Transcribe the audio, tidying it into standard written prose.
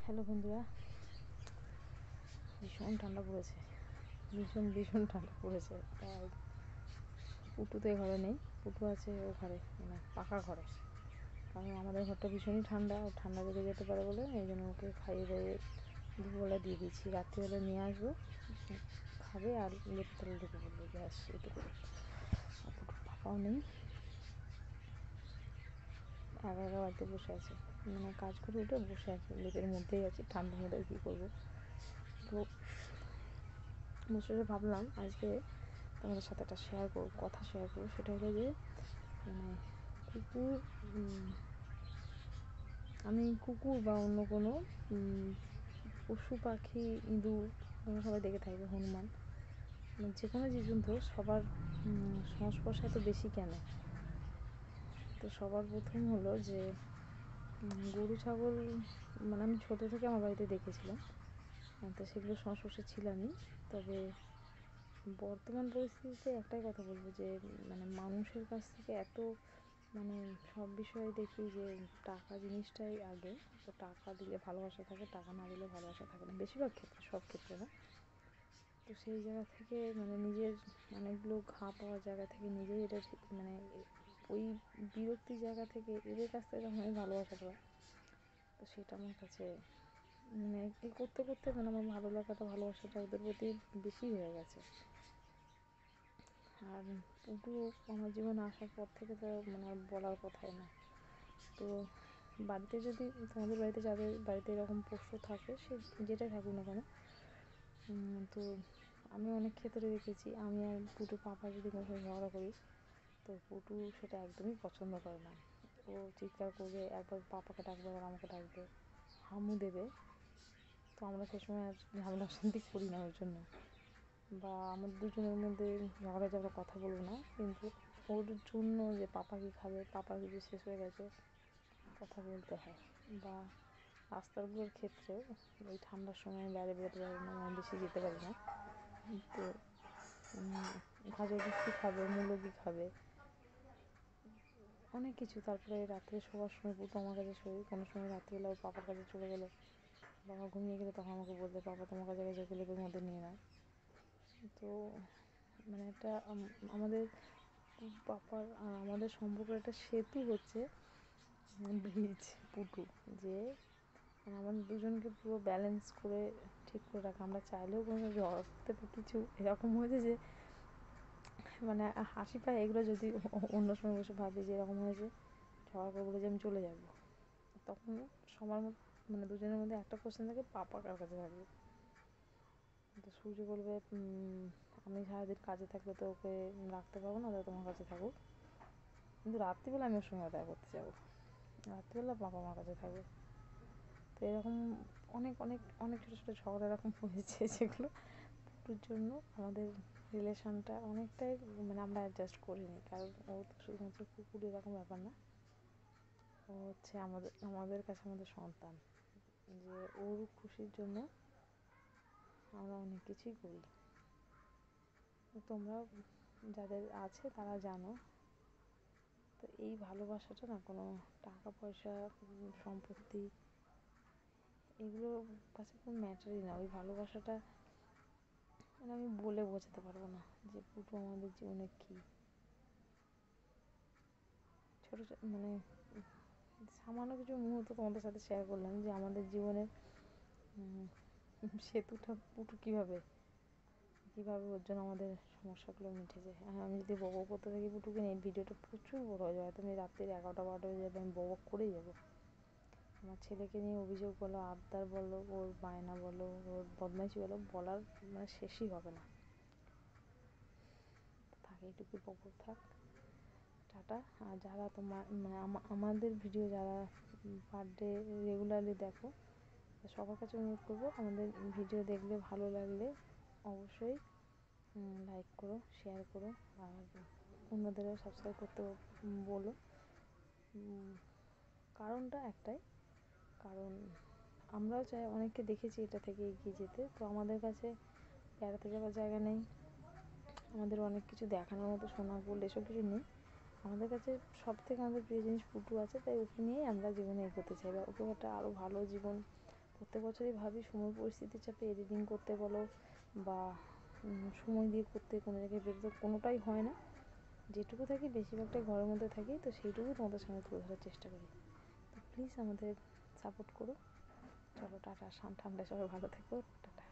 Hello বন্ধুরা, ভীষণ ঠান্ডা পড়েছে। ভীষণ ঠান্ডা পড়েছে। তাই পুটু তো এ ঘরে নেই, পুটু আছে ও ঘরে, মানে পাকা ঘরে। কারণ আমাদের ঘরটা ভীষণই ঠান্ডা, ঠান্ডা লেগে যেতে পারে বলে এই জন্য ওকে খাইয়ে দাইয়ে দুপুরবেলা দিয়ে দিচ্ছি। রাত্রিবেলা নিয়ে আসবো, খাবে আর লেপে তলে ঢুকে পড়বে, ব্যাস এটুকু। আর পুটুর পাপাও নেই, একা একা বাড়িতে বসে আছে, মানে কাজ করে উঠে বসে আছে, লেপের মধ্যেই আছে, ঠান্ডার মধ্যে কী করবো। তো বসে ভাবলাম আজকে তোমাদের সাথে একটা কথা শেয়ার করবো। সেটা হলো যে মানে কুকুর, আমি কুকুর বা অন্য কোনো পশু পাখি, ইঁদুর, তোমরা সবাই দেখে থাকবে, হনুমান, যে কোনো জীবজন্তু সবার সংস্পর্শে এত বেশি কেন? তো সবার প্রথম হলো যে গরু ছাগল, মানে আমি ছোটো থেকে আমার বাড়িতে দেখেছিলাম, তো সেগুলো সংস্পর্শে ছিলামই। তবে বর্তমান পরিস্থিতিতে একটাই কথা বলবো যে মানে মানুষের কাছ থেকে এত মানে সব বিষয়ে দেখি যে টাকা জিনিসটাই আগে। তো টাকা দিলে ভালোবাসা থাকে, টাকা না দিলে ভালোবাসা থাকে না, বেশিরভাগ ক্ষেত্রে, সব ক্ষেত্রে না। তো সেই জায়গা থেকে মানে নিজের অনেকগুলো ঘা পাওয়ার জায়গা থেকে নিজেই এটা মানে ওই বিরক্তির জায়গা থেকে এদের কাছ থেকে যখন আমি ভালোবাসা পাই, তো সেটা আমার কাছে মানে এই করতে করতে মানে আমার ভালো লাগাটা, ভালোবাসাটা ওদের প্রতি বেশি হয়ে গেছে। আর পুটু আমার জীবনে আসার পর থেকে তো মানে আর বলার কথাই না। তো বাড়িতে যদি তোমাদের বাড়িতে, যাদের বাড়িতে এরকম পশু থাকে, সে যেটাই থাকুক না কেন, তো আমি অনেক ক্ষেত্রে দেখেছি, আমি আর পুটু পাপা যদি কোনো সময় ঝগড়া করি, তো পুটু সেটা একদমই পছন্দ করে না। ও চিৎকার করবে, একবার পাপাকে ডাকবে, একবার আমাকে ডাকবে, হামু দেবে। তো আমরা সে সময় আর ঝামেলা অশান্তি করি না ওর জন্য, বা আমাদের দুজনের মধ্যে ঝগড়া কথা বলবো না, কিন্তু ওর জন্য যে পাপা কী খাবে, পাপার কিছু শেষ হয়ে গেছে, কথা বলতে হয়। বা রাস্তাগুলোর ক্ষেত্রেও এই ঠান্ডার সময় বাইরে বেরোতে পারি না, আমি বেশি যেতে পারি না। তো ভাজা বৃষ্টি খাবে, মূলো কী খাবে, অনেক কিছু। তারপরে রাত্রে শোয়ার সময় পুটু আমার কাছে শোয়, কোনো সময় রাত্রিবেলা ওর পাপার কাছে চলে গেলে, বাবা ঘুমিয়ে গেলে, তখন আমাকে বলতে, বাবা তোমার কাছে গেছে, ওকে লেপের মধ্যে নিয়ে নাও। তো মানে একটা আমাদের পাপার আর আমাদের সম্পর্কের একটা সেতু হচ্ছে ব্রিজ পুটু, যে মানে আমাদের দুজনকে পুরো ব্যালেন্স করে ঠিক করে রাখা। আমরা চাইলেও কোনো ঝড় করতে বা কিছু এরকম হয়েছে যে মানে হাসি পায় এগুলো, যদি অন্য সময় বসে ভাবি যে এরকম হয়েছে, ঝড় করে বলে যে আমি চলে যাব, তখন সবার মানে দুজনের মধ্যে একটা কোশ্চেন থাকে, পাপা কার কাছে থাকবে। তো সূর্য বলবে আমি সারাদিন কাজে থাকলে তো ওকে রাখতে পারবো না, তো তোমার কাছে থাকুক, কিন্তু রাত্রিবেলা আমি ওর সঙ্গে দেখা করতে যাবো, রাত্রিবেলা বাবা মার কাছে থাকবে। তো এরকম অনেক অনেক অনেক ছোটো ছোটো ঝগড়া এরকম হয়েছে, যেগুলো পুটুর জন্য আমাদের রিলেশনটা অনেকটাই মানে আমরা অ্যাডজাস্ট করিনি। কারণ ও তো শুধুমাত্র কুকুর এরকম ব্যাপার না, ও হচ্ছে আমাদের কাছে আমাদের সন্তান, যে ওর খুশির জন্য আমরা অনেক কিছুই করি। তোমরা যাদের আছে তারা জানো। তো এই ভালোবাসাটা না কোনো টাকা পয়সা, সম্পত্তি, এগুলোর কাছে কোনো ম্যাটারই না। ওই ভালোবাসাটা মানে আমি বলে বোঝাতে পারবো না যে পুটু আমাদের জীবনে কী। ছোটো মানে সামান্য কিছু মুহূর্ত তোমাদের সাথে শেয়ার করলাম যে আমাদের জীবনের সেতুটা পুটু কীভাবে ওর জন্য আমাদের সমস্যাগুলো মিটেছে। আর আমি যদি বক করতে থাকি পুটুকে নিয়ে, ভিডিওটা প্রচুর বড় হয়ে যাবে, তুমি রাত্রির 11টা-12টা বেজে যাবে, আমি বক করেই যাবো। আমার ছেলেকে নিয়ে অভিযোগ বলো, আবদার বলো, ওর বায়না বলো, ওর বদমাইশি বলো, বলার মানে শেষই হবে না। থাক, এইটুকুই বক থাক, টাটা। আর যারা তোমার মানে আমাদের ভিডিও যারা পার ডে রেগুলারলি দেখো, সবার কাছে অনুরোধ করবো, আমাদের ভিডিও দেখলে ভালো লাগলে অবশ্যই লাইক করো, শেয়ার করো, আর অন্যদেরও সাবস্ক্রাইব করতে বলো। কারণটা একটাই, কারণ আমরাও চাই, অনেককে দেখেছি এটা থেকে এগিয়ে যেতে। তো আমাদের কাছে বেড়াতে যাওয়ার জায়গা নেই, আমাদের অনেক কিছু দেখানোর মতো, শোনা বললে এসব কিছু নেই। আমাদের কাছে সব থেকে আমাদের প্রিয় জিনিস পুটু আছে, তাই ওকে নিয়েই আমরা জীবনে এগোতে চাই, বা ওকে একটা আরও ভালো জীবন প্রত্যেক বছরই ভাবি সময় পরিস্থিতির চাপে এডিটিং করতে বলো বা সময় দিয়ে করতে, কোনো জায়গায় বেরোতে, কোনোটাই হয় না। যেটুকু থাকি বেশিরভাগটাই ঘরের মধ্যে থাকি, তো সেইটুকুই তোমাদের সামনে তুলে ধরার চেষ্টা করি। তো প্লিজ আমাদের সাপোর্ট করো। চলো টাটা, ঠান্ডায় সবাই ভালো থেকো, টাটা।